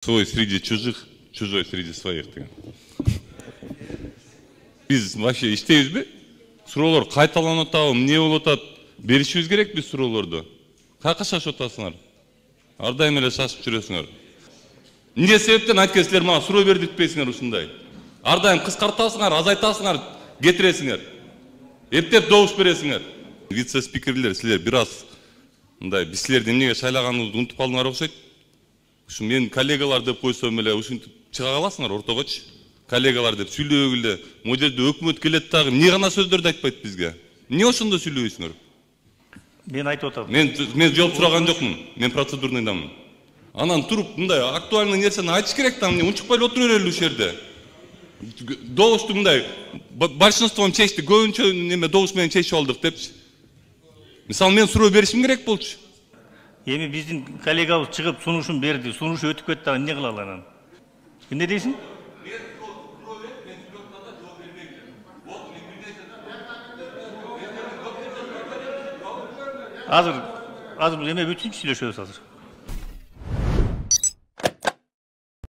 Свой среди чужих, чужой среди своих деген. Biz вообще иштейбизби? Суроолор кайталанып атабы, эмне болуп атат? Беришибиз керек биз суроолорду. Каяка шашып атасыңар? Ар дайым эле шашып жүрөсүңөр. Эмне себептен айткан силер мага суроо бер детпейсиңер ушундай? Ар дайым кыскартасыңар, азайтасыңар, кетиресиңер. Эптеп добуш бересиңер. Вице-спикерлер, силер бир аз мындай биз силерди эмнеге шайлаганыбызды унутуп калдыңар окшойт. Ушу мен коллегалар деп койсом эле ушинтип чыга каласыңар ортогочу. Коллегалар деп сүйлөгүлө, могу жерде өкмөт келет дагы эмне гана сөздөрдү айтпайт бизге. Эмне ошондо сүйлөйсүңөр? Мен айтып атам. Мен жооп сураган жокмун. Мен процедурныйдамын. Анан туруп мындай актуальный нерсени айтыш керек да, эмне унчукпай эле отура берели ушул жерде. Добушту мындай большинством чечти, көбүнчө неме добуш менен чечип алдык депчи. Мисалы мен суроо беришим керек болчу. Эми биздин коллегабыз чыгып сунушун берди. Сунушу өтүп кетти, дагы эмне кылалы анан? Эмне дейсиң? Азыр эме бүтүнчү сүйлөшөбүз азыр.